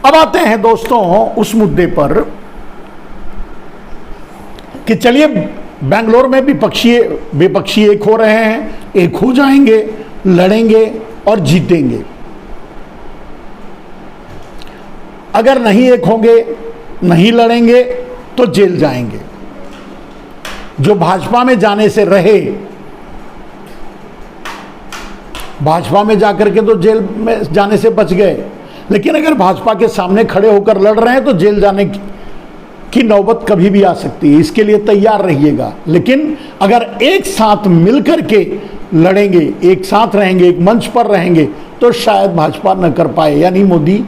अब आते हैं दोस्तों उस मुद्दे पर कि चलिए बेंगलोर में विपक्षी एक हो रहे हैं, एक हो जाएंगे, लड़ेंगे और जीतेंगे। अगर नहीं एक होंगे, नहीं लड़ेंगे तो जेल जाएंगे। जो भाजपा में जाने से रहे, भाजपा में जाकर के तो जेल में जाने से बच गए, लेकिन अगर भाजपा के सामने खड़े होकर लड़ रहे हैं तो जेल जाने की नौबत कभी भी आ सकती है। इसके लिए तैयार रहिएगा। लेकिन अगर एक साथ मिलकर के लड़ेंगे, एक साथ रहेंगे, एक मंच पर रहेंगे, तो शायद भाजपा न कर पाए, यानी मोदी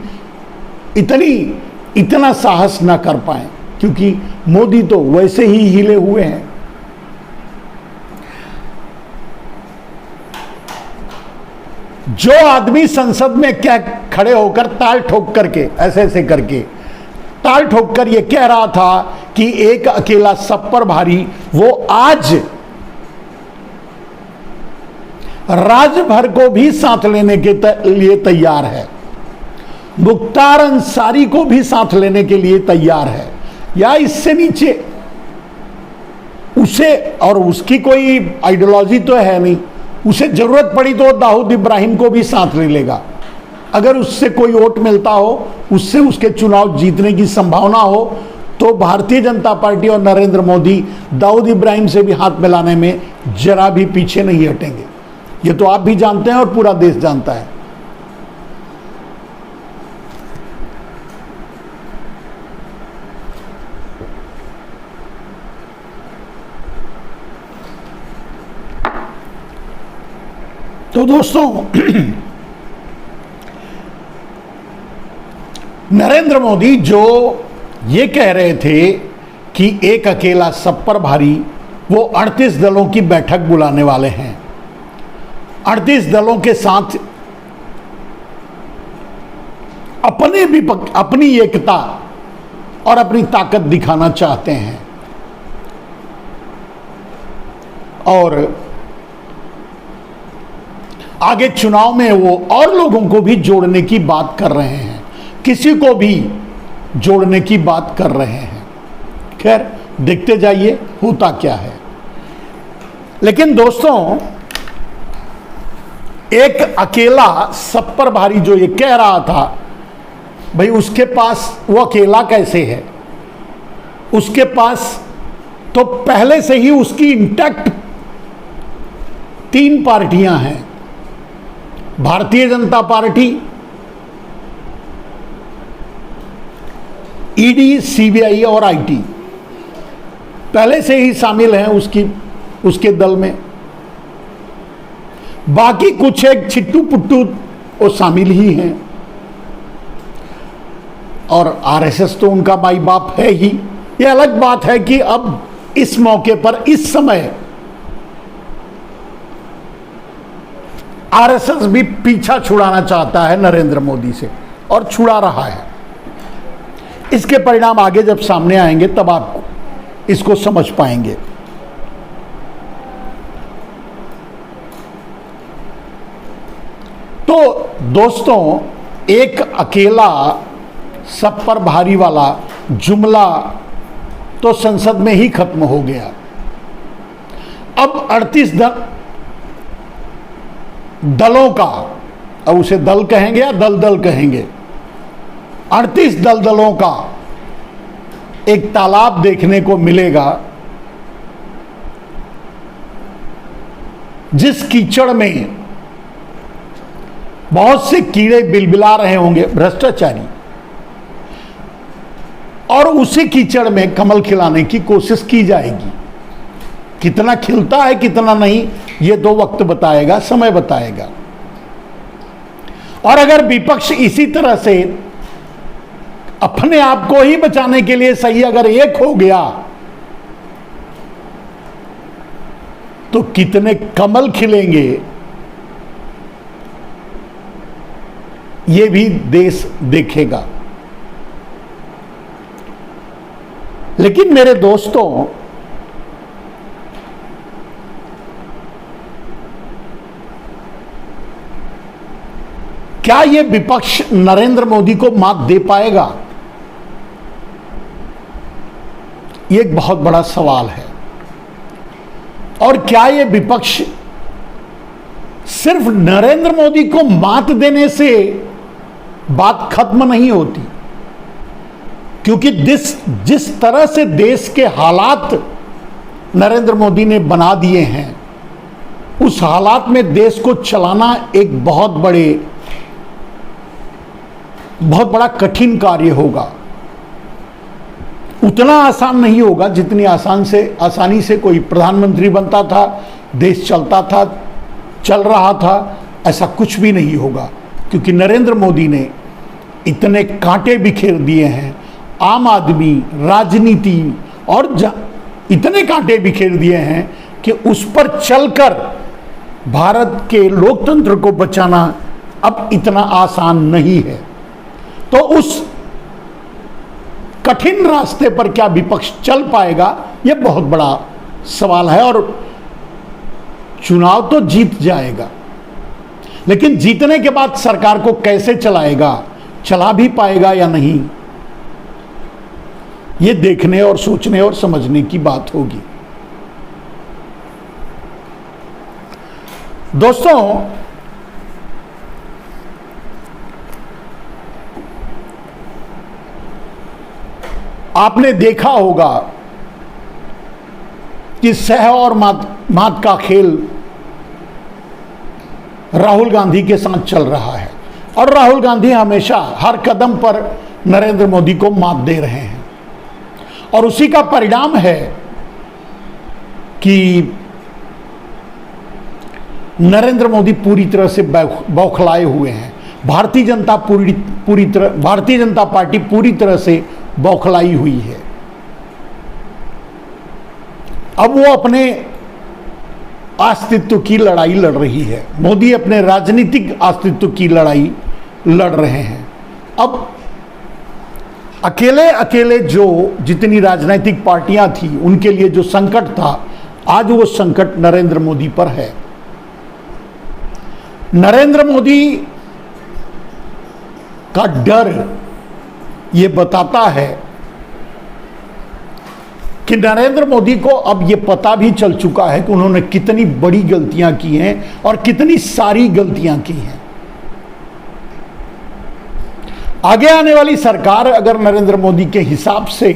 इतना साहस न कर पाए, क्योंकि मोदी तो वैसे ही हिले हुए हैं। जो आदमी संसद में क्या खड़े होकर ताल ठोक करके ऐसे करके ताल ठोक कर ये कह रहा था कि एक अकेला सब पर भारी, वो आज राजभर को भी साथ लेने के लिए तैयार है, मुख्तार अंसारी को भी साथ लेने के लिए तैयार है, या इससे नीचे उसे, और उसकी कोई आइडियोलॉजी तो है नहीं, उसे जरूरत पड़ी तो दाऊद इब्राहिम को भी साथ ले लेगा। अगर उससे कोई वोट मिलता हो, उससे उसके चुनाव जीतने की संभावना हो, तो भारतीय जनता पार्टी और नरेंद्र मोदी दाऊद इब्राहिम से भी हाथ मिलाने में जरा भी पीछे नहीं हटेंगे। ये तो आप भी जानते हैं और पूरा देश जानता है। तो दोस्तों नरेंद्र मोदी जो ये कह रहे थे कि एक अकेला सब पर भारी, वो 38 दलों की बैठक बुलाने वाले हैं। 38 दलों के साथ अपनी एकता और अपनी ताकत दिखाना चाहते हैं, और आगे चुनाव में वो और लोगों को भी जोड़ने की बात कर रहे हैं, किसी को भी जोड़ने की बात कर रहे हैं। खैर देखते जाइए होता क्या है। लेकिन दोस्तों, एक अकेला सब पर भारी जो ये कह रहा था, भाई उसके पास वो अकेला कैसे है? उसके पास तो पहले से ही उसकी इंटैक्ट 3 पार्टियां हैं, Bharatiya Janata party, ED, CBI और आईटी पहले से ही शामिल हैं उसके दल में। बाकी कुछ एक छिट्टू पुट्टू वो शामिल ही हैं, और आरएसएस तो उनका माई बाप है ही। ये अलग बात है कि अब इस मौके पर, इस समय आरएसएस भी पीछा छुड़ाना चाहता है नरेंद्र मोदी से, और छुड़ा रहा है। इसके परिणाम आगे जब सामने आएंगे तब आप इसको समझ पाएंगे। तो दोस्तों, एक अकेला सब पर भारी वाला जुमला तो संसद में ही खत्म हो गया। अब 38 दलों का, अब उसे दल कहेंगे या दल कहेंगे, 38 दलों का एक तालाब देखने को मिलेगा, जिस कीचड़ में बहुत से कीड़े बिलबिला रहे होंगे, भ्रष्टाचारी, और उसी कीचड़ में कमल खिलाने की कोशिश की जाएगी। कितना खिलता है कितना नहीं, ये तो वक्त बताएगा, समय बताएगा। और अगर विपक्ष इसी तरह से अपने आप को ही बचाने के लिए सही अगर एक हो गया, तो कितने कमल खिलेंगे ये भी देश देखेगा। लेकिन मेरे दोस्तों, क्या यह विपक्ष नरेंद्र मोदी को मात दे पाएगा? यह एक बहुत बड़ा सवाल है। और क्या यह विपक्ष सिर्फ नरेंद्र मोदी को मात देने से बात खत्म नहीं होती, क्योंकि जिस तरह से देश के हालात नरेंद्र मोदी ने बना दिए हैं, उस हालात में देश को चलाना एक बहुत बड़ा कठिन कार्य होगा। उतना आसान नहीं होगा जितनी आसानी से कोई प्रधानमंत्री बनता था, देश चलता था, चल रहा था। ऐसा कुछ भी नहीं होगा, क्योंकि नरेंद्र मोदी ने इतने कांटे बिखेर दिए हैं आम आदमी, राजनीति और इतने कांटे बिखेर दिए हैं कि उस पर चलकर भारत के लोकतंत्र को बचाना अब इतना आसान नहीं है। तो उस कठिन रास्ते पर क्या विपक्ष चल पाएगा, यह बहुत बड़ा सवाल है। और चुनाव तो जीत जाएगा, लेकिन जीतने के बाद सरकार को कैसे चलाएगा, चला भी पाएगा या नहीं, यह देखने और सोचने और समझने की बात होगी। दोस्तों, आपने देखा होगा कि सह और मात का खेल राहुल गांधी के साथ चल रहा है, और राहुल गांधी हमेशा हर कदम पर नरेंद्र मोदी को मात दे रहे हैं। और उसी का परिणाम है कि नरेंद्र मोदी पूरी तरह से बौखलाए हुए हैं। भारतीय जनता पार्टी पूरी तरह से बौखलाई हुई है। अब वो अपने अस्तित्व की लड़ाई लड़ रही है। मोदी अपने राजनीतिक अस्तित्व की लड़ाई लड़ रहे हैं। अब अकेले जितनी राजनीतिक पार्टियां थी, उनके लिए जो संकट था, आज वो संकट नरेंद्र मोदी पर है। नरेंद्र मोदी का डर ये बताता है कि नरेंद्र मोदी को अब ये पता भी चल चुका है कि उन्होंने कितनी बड़ी गलतियां की हैं और कितनी सारी गलतियां की हैं। आगे आने वाली सरकार अगर नरेंद्र मोदी के हिसाब से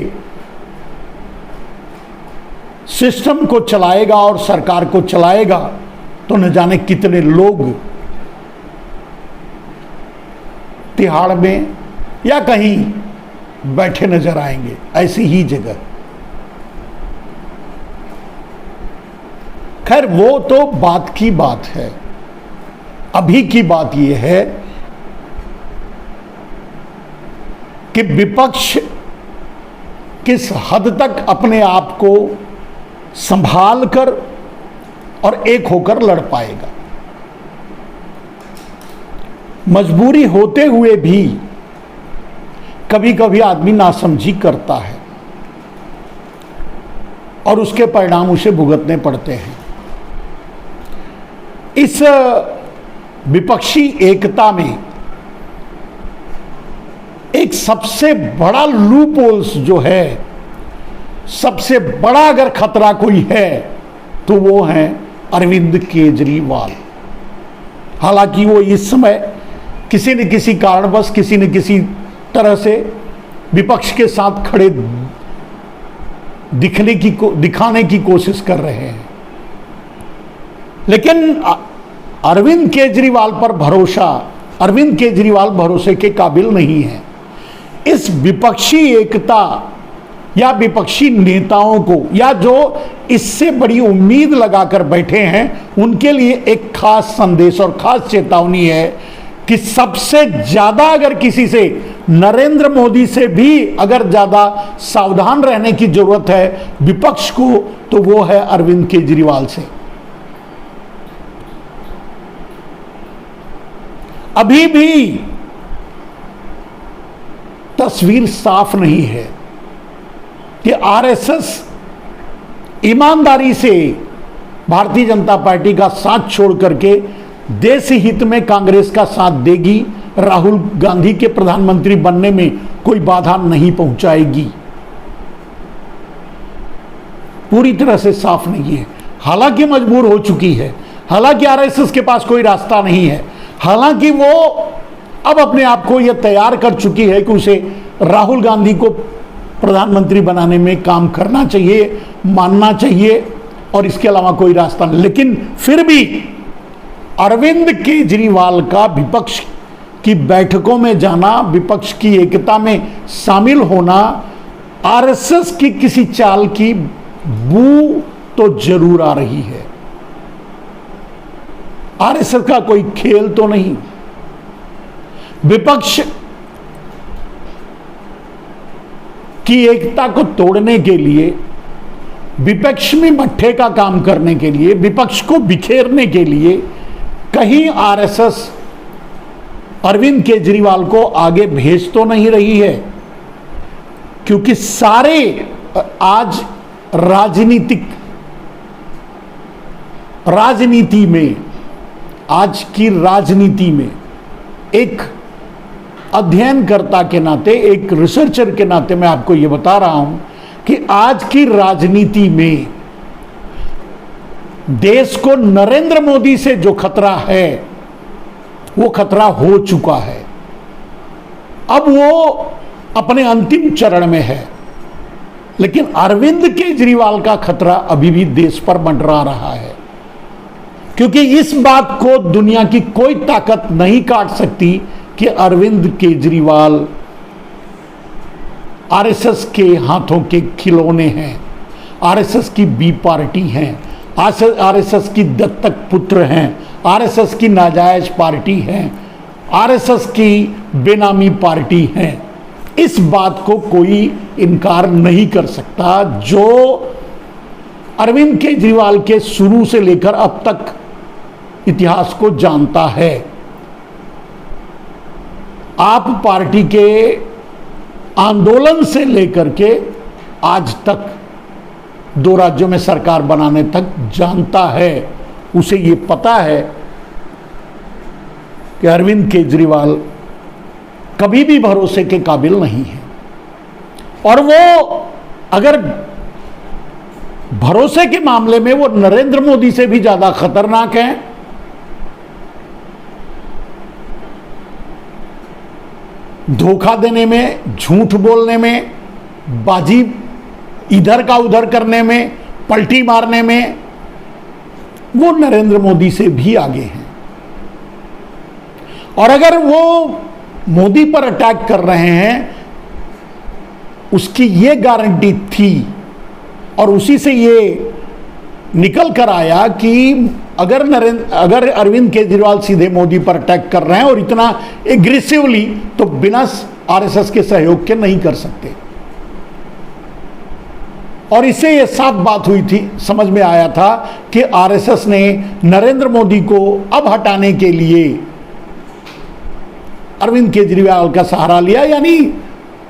सिस्टम को चलाएगा और सरकार को चलाएगा, तो न जाने कितने लोग तिहाड़ में या कहीं बैठे नजर आएंगे, ऐसी ही जगह। खैर, वो तो बात की बात है। अभी की बात यह है कि विपक्ष किस हद तक अपने आप को संभाल कर और एक होकर लड़ पाएगा। मजबूरी होते हुए भी कभी कभी आदमी नासमझी करता है और उसके परिणाम उसे भुगतने पड़ते हैं। इस विपक्षी एकता में एक सबसे बड़ा लूप होल्स जो है, सबसे बड़ा अगर खतरा कोई है तो वो है अरविंद केजरीवाल। हालांकि वो इस समय किसी न किसी कारणवश, किसी न किसी तरह से विपक्ष के साथ खड़े दिखाने की कोशिश कर रहे हैं, लेकिन अरविंद केजरीवाल भरोसे के काबिल नहीं है। इस विपक्षी एकता या विपक्षी नेताओं को, या जो इससे बड़ी उम्मीद लगाकर बैठे हैं, उनके लिए एक खास संदेश और खास चेतावनी है कि सबसे ज्यादा अगर किसी से, नरेंद्र मोदी से भी अगर ज्यादा सावधान रहने की जरूरत है विपक्ष को, तो वो है अरविंद केजरीवाल से। अभी भी तस्वीर साफ नहीं है कि आरएसएस ईमानदारी से भारतीय जनता पार्टी का साथ छोड़ करके देश हित में कांग्रेस का साथ देगी राहुल गांधी के प्रधानमंत्री बनने में कोई बाधा नहीं पहुंचाएगी। पूरी तरह से साफ नहीं है। हालांकि मजबूर हो चुकी है, हालांकि आरएसएस के पास कोई रास्ता नहीं है, हालांकि वो अब अपने आप को यह तैयार कर चुकी है कि उसे राहुल गांधी को प्रधानमंत्री बनाने में काम करना चाहिए, मानना चाहिए, और इसके अलावा कोई रास्ता नहीं। लेकिन फिर भी अरविंद केजरीवाल का विपक्ष की बैठकों में जाना, विपक्ष की एकता में शामिल होना, आरएसएस की किसी चाल की बू तो जरूर आ रही है। आरएसएस का कोई खेल तो नहीं। विपक्ष की एकता को तोड़ने के लिए, विपक्ष में मट्ठे का काम करने के लिए, विपक्ष को बिखेरने के लिए कहीं आरएसएस अरविंद केजरीवाल को आगे भेज तो नहीं रही है, क्योंकि सारे आज राजनीति में, आज की राजनीति में एक अध्ययनकर्ता के नाते, एक रिसर्चर के नाते मैं आपको यह बता रहा हूं कि आज की राजनीति में देश को नरेंद्र मोदी से जो खतरा है वो खतरा हो चुका है। अब वो अपने अंतिम चरण में है, लेकिन अरविंद केजरीवाल का खतरा अभी भी देश पर मंडरा रहा है, क्योंकि इस बात को दुनिया की कोई ताकत नहीं काट सकती कि अरविंद केजरीवाल आरएसएस के हाथों के खिलौने हैं, आरएसएस की बी पार्टी हैं, आरएसएस की दत्तक पुत्र हैं, आरएसएस की नाजायज पार्टी हैं, आरएसएस की बेनामी पार्टी हैं। इस बात को कोई इनकार नहीं कर सकता। जो अरविंद केजरीवाल के शुरू से लेकर अब तक इतिहास को जानता है, आप पार्टी के आंदोलन से लेकर के आज तक 2 राज्यों में सरकार बनाने तक जानता है, उसे ये पता है कि अरविंद केजरीवाल कभी भी भरोसे के काबिल नहीं है। और वो अगर भरोसे के मामले में वो नरेंद्र मोदी से भी ज्यादा खतरनाक है। धोखा देने में, झूठ बोलने में, बाजी इधर का उधर करने में, पलटी मारने में वो नरेंद्र मोदी से भी आगे हैं। और अगर वो मोदी पर अटैक कर रहे हैं, उसकी ये गारंटी थी और उसी से ये निकल कर आया कि अगर अरविंद केजरीवाल सीधे मोदी पर अटैक कर रहे हैं और इतना एग्रेसिवली, तो बिना आरएसएस के सहयोग के नहीं कर सकते। और इससे ये साफ बात हुई थी, समझ में आया था कि आरएसएस ने नरेंद्र मोदी को अब हटाने के लिए अरविंद केजरीवाल का सहारा लिया, यानी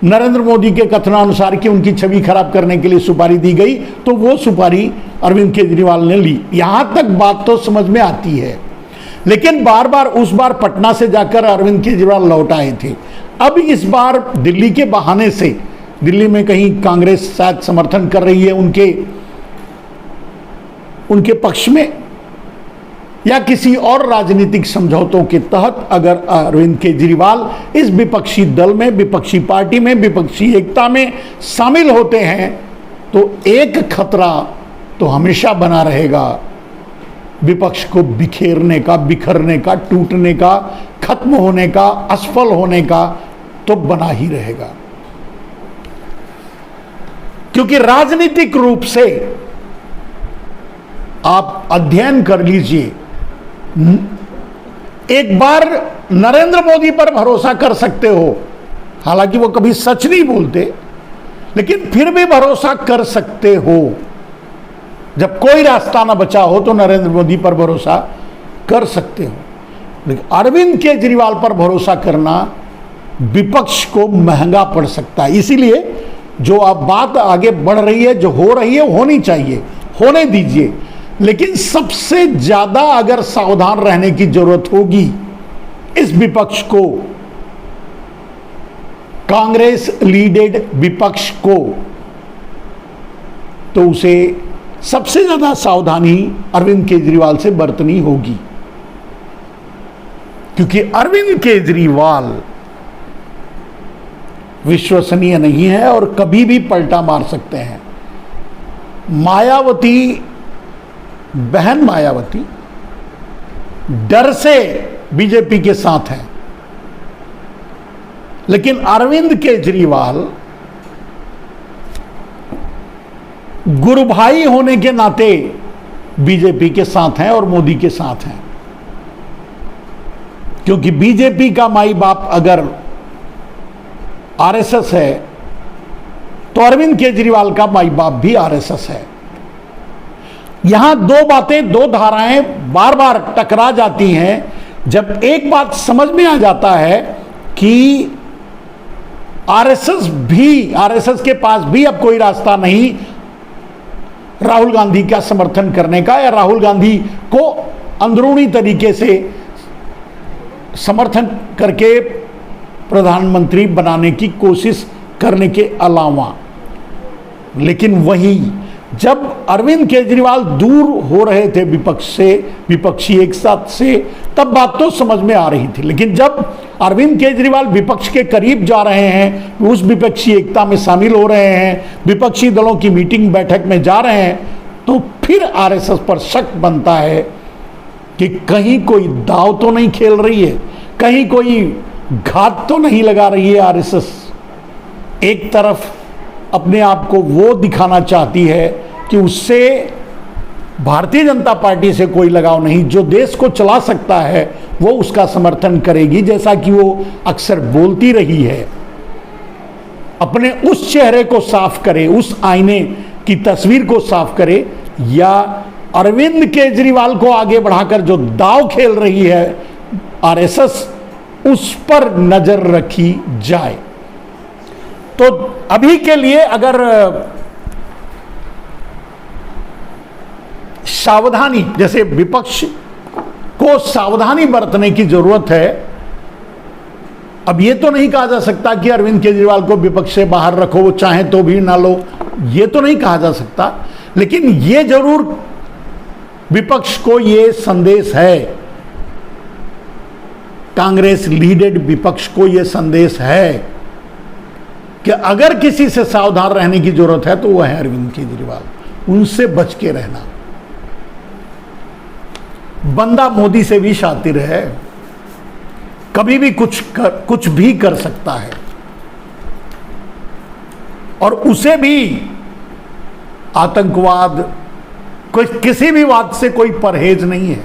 नरेंद्र मोदी के कथनानुसार कि उनकी छवि खराब करने के लिए सुपारी दी गई, तो वो सुपारी अरविंद केजरीवाल ने ली। यहां तक बात तो समझ में आती है। लेकिन बार बार उस बार पटना से जाकर अरविंद केजरीवाल लौट आए थे। अब इस बार दिल्ली के बहाने से, दिल्ली में कहीं कांग्रेस शायद समर्थन कर रही है उनके पक्ष में, या किसी और राजनीतिक समझौतों के तहत अगर अरविंद केजरीवाल इस विपक्षी दल में, विपक्षी पार्टी में, विपक्षी एकता में शामिल होते हैं, तो एक खतरा तो हमेशा बना रहेगा, विपक्ष को बिखेरने का, बिखरने का, टूटने का, खत्म होने का, असफल होने का तो बना ही रहेगा। क्योंकि राजनीतिक रूप से आप अध्ययन कर लीजिए, एक बार नरेंद्र मोदी पर भरोसा कर सकते हो, हालांकि वो कभी सच नहीं बोलते, लेकिन फिर भी भरोसा कर सकते हो। जब कोई रास्ता ना बचा हो तो नरेंद्र मोदी पर भरोसा कर सकते हो। लेकिन अरविंद केजरीवाल पर भरोसा करना विपक्ष को महंगा पड़ सकता है। इसीलिए जो अब बात आगे बढ़ रही है, जो हो रही है, होनी चाहिए, होने दीजिए। लेकिन सबसे ज्यादा अगर सावधान रहने की जरूरत होगी इस विपक्ष को, कांग्रेस लीडेड विपक्ष को, तो उसे सबसे ज्यादा सावधानी अरविंद केजरीवाल से बरतनी होगी, क्योंकि अरविंद केजरीवाल विश्वसनीय नहीं है और कभी भी पलटा मार सकते हैं। मायावती, बहन मायावती डर से बीजेपी के साथ है, लेकिन अरविंद केजरीवाल गुरु भाई होने के नाते बीजेपी के साथ हैं और मोदी के साथ हैं, क्योंकि बीजेपी का माई बाप अगर आरएसएस है तो अरविंद केजरीवाल का माई बाप भी आरएसएस है। यहां दो बातें, दो धाराएं बार बार टकरा जाती हैं। जब एक बात समझ में आ जाता है कि आरएसएस के पास भी अब कोई रास्ता नहीं राहुल गांधी का समर्थन करने का, या राहुल गांधी को अंदरूनी तरीके से समर्थन करके प्रधानमंत्री बनाने की कोशिश करने के अलावा। लेकिन वहीं जब अरविंद केजरीवाल दूर हो रहे थे विपक्ष से, विपक्षी एक साथ से, तब बात तो समझ में आ रही थी। लेकिन जब अरविंद केजरीवाल विपक्ष के करीब जा रहे हैं, उस विपक्षी एकता में शामिल हो रहे हैं, विपक्षी दलों की मीटिंग बैठक में जा रहे हैं, तो फिर आरएसएस पर शक बनता है कि कहीं कोई दांव तो नहीं खेल रही है, कहीं कोई घात तो नहीं लगा रही है आरएसएस। एक तरफ अपने आप को वो दिखाना चाहती है कि उससे भारतीय जनता पार्टी से कोई लगाव नहीं, जो देश को चला सकता है वो उसका समर्थन करेगी, जैसा कि वो अक्सर बोलती रही है। अपने उस चेहरे को साफ करे, उस आईने की तस्वीर को साफ करे, या अरविंद केजरीवाल को आगे बढ़ाकर जो दांव खेल रही है आरएसएस, उस पर नजर रखी जाए। तो अभी के लिए अगर सावधानी, जैसे विपक्ष को सावधानी बरतने की जरूरत है। अब ये तो नहीं कहा जा सकता कि अरविंद केजरीवाल को विपक्ष से बाहर रखो, वो चाहे तो भी ना लो, ये तो नहीं कहा जा सकता। लेकिन ये जरूर विपक्ष को ये संदेश है, कांग्रेस लीडेड विपक्ष को यह संदेश है कि अगर किसी से सावधान रहने की जरूरत है तो वह है अरविंद केजरीवाल, उनसे बच के रहना। बंदा मोदी से भी शातिर है, कभी भी कुछ भी कर सकता है, और उसे भी आतंकवाद, किसी भी वाद से कोई परहेज नहीं है।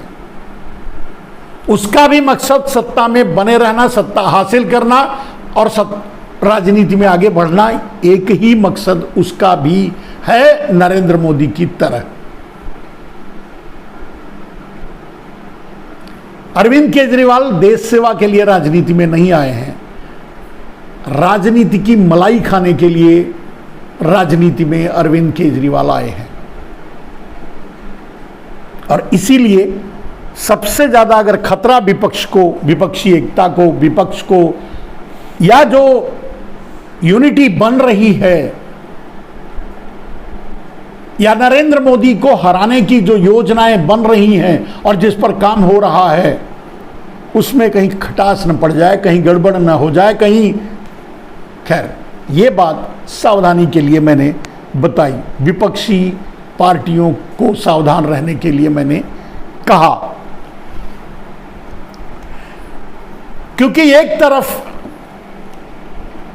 उसका भी मकसद सत्ता में बने रहना, सत्ता हासिल करना और राजनीति में आगे बढ़ना, एक ही मकसद उसका भी है, नरेंद्र मोदी की तरह। अरविंद केजरीवाल देश सेवा के लिए राजनीति में नहीं आए हैं, राजनीति की मलाई खाने के लिए राजनीति में अरविंद केजरीवाल आए हैं। और इसीलिए सबसे ज्यादा अगर खतरा विपक्ष को, विपक्षी एकता को, विपक्ष को, या जो यूनिटी बन रही है, या नरेंद्र मोदी को हराने की जो योजनाएं बन रही हैं और जिस पर काम हो रहा है, उसमें कहीं खटास न पड़ जाए, कहीं गड़बड़ न हो जाए, कहीं, खैर ये बात सावधानी के लिए मैंने बताई, विपक्षी पार्टियों को सावधान रहने के लिए मैंने कहा। क्योंकि एक तरफ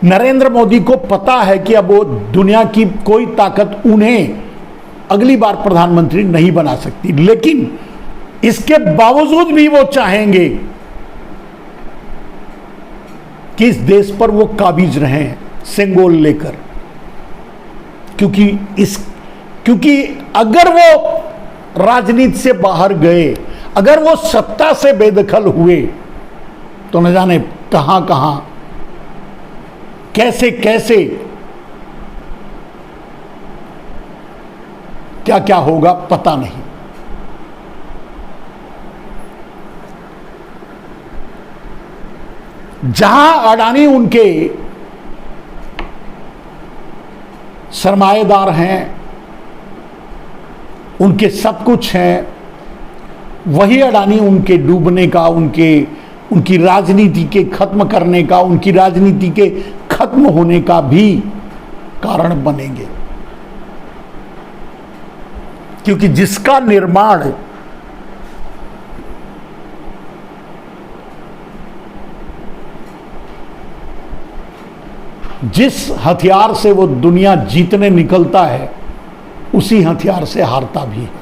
नरेंद्र मोदी को पता है कि अब वो दुनिया की कोई ताकत उन्हें अगली बार प्रधानमंत्री नहीं बना सकती, लेकिन इसके बावजूद भी वो चाहेंगे कि इस देश पर वो काबिज रहें सेंगोल लेकर, क्योंकि अगर वो राजनीति से बाहर गए, अगर वो सत्ता से बेदखल हुए, तो न जाने कहां कहां, कैसे कैसे, क्या क्या होगा पता नहीं। जहां अडानी उनके सरमाएदार हैं, उनके सब कुछ हैं, वही अडानी उनके डूबने का, उनकी राजनीति के खत्म करने का, उनकी राजनीति के खत्म होने का भी कारण बनेंगे। क्योंकि जिसका निर्माण जिस हथियार से वो दुनिया जीतने निकलता है, उसी हथियार से हारता भी है।